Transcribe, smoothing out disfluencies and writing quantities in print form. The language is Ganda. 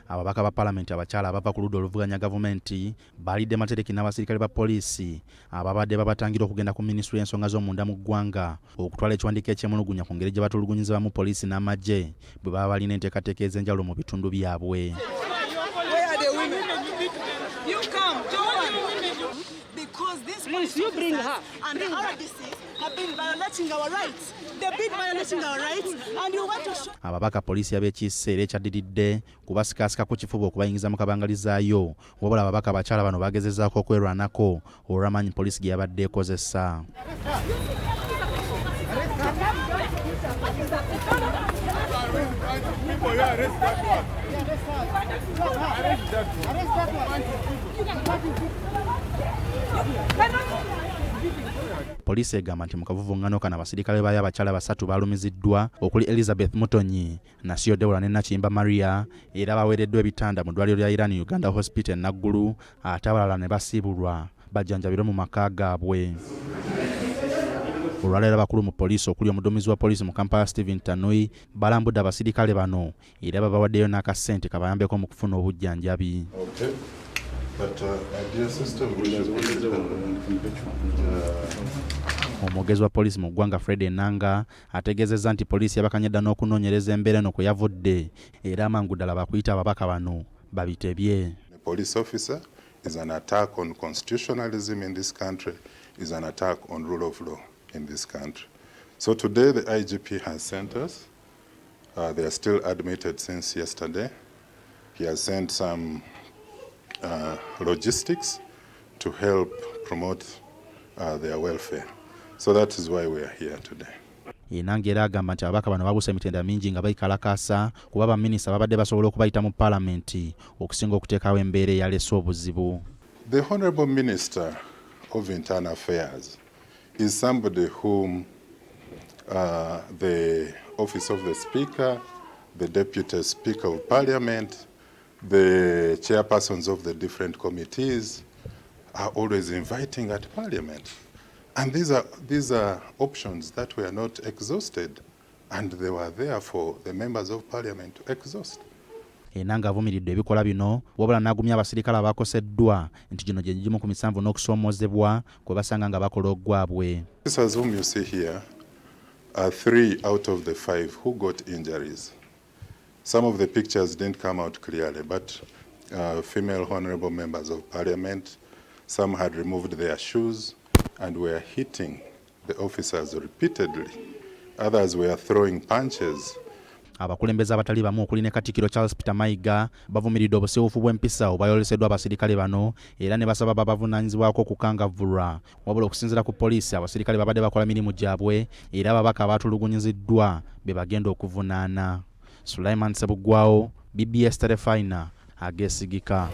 Ababaka ba Parliament abakyala abava ku ludda oluvuganya gavumenti balidde matereki n'abasirikale ba poliisi ababadde babatangira okugenda ku minisitule y'ensonga z'omunda mu ggwanga okutwala ekiwandiiko ekyemulugunya ku ngeri gye batulugunyizamu poliisi n'amagye bwe baba balina enteekateeka ez'enjawulo mu bitundu byabwe. Because these police officers and the RDCs have been violating our rights. They've been violating our rights and you want to show... Ababaka poliisi abekiseera ekyaddiridde kubasikaasika ku kifuba okubayingiza mu kabangalizaayo wabula ababaka abakyala bano bagezezaako okwerwanako olw'amaanyi poliisi gye yabadde ekozesa. Poliisi egamba nti mu kavuvuŋŋaano kano abasirikale baayo abakyala basatu balumiziddwa okuli Elizabeth Mutonyi, Nasiyo Deborah ne Nakimba Maria era baweereddwa ebitanda mu ddwaliro lya Iran Uganda Hospital Naggulu ate abalala ne basiibulwa bajjanjabirwe mu maka gaabwe. Olwaleero abakulu mu poliisi okuli omuduumizi wa poliisi mu Kampala Stephen Tanui balambudde abasirikale bano era babawaddeyo n'akasente kabayambeko mu kufuna obujjanjabi. Omwogezi wa poliisi mu ggwanga Fred Enanga ategeezezza nti poliisi yabakanyedda n'okunoonyereza embeera eno kwe yavudde era amangu ddala bakuyita ababaka bano babitebye. The police officer is an attack on constitutionalism in this country, is an attack on rule of law in this country. So today the IGP has sent us. They are still admitted since yesterday. He has sent some logistics to help promote their welfare. So that is why we are here today. Enanga era agamba nti ababaka bano babuusa emitendera mingi nga bayikalakaasa kuba baminisita babadde basobola okubayita mu Parliament okusinga okuteekawo embeera eyaleese obuzibu. The Honourable Minister of Internal Affairs is somebody whom the Office of the Speaker, the Deputy Speaker of Parliament, the chairpersons of the different committees are always inviting at Parliament. And these are options that were not exhausted, and they were there for the members of Parliament to exhaust. Enanga avumiridde ebikola bino wabula n'agumya abasirikale abakoseddwa nti gino gye gimu ku misanvu n'okusoomoozebwa kwe basanga nga bakola ogwabwe. Officers whom you see here are 3 out of the 5 who got injuries. Some of the pictures didn't come out clearly, but female honourable members of Parliament, some had removed their shoes and were hitting the officers repeatedly. Others were throwing punches. Abakulembeze abatali bamu okuli ne Katikkiro Charles Peter Mayiga bavumiridde obusiiwuufu bw'empisa obwayoleseddwa abasirikale bano era ne basaba babavunaanyizibwako okukangavvulwa wabula okusinziira ku poliisi abasirikale babadde bakola mirimu gyabwe era ababaka abaatulugunyiziddwa be bagenda okuvunaana. Sulaiman Sebugwawo, BBS Terefayina, Ageesigika.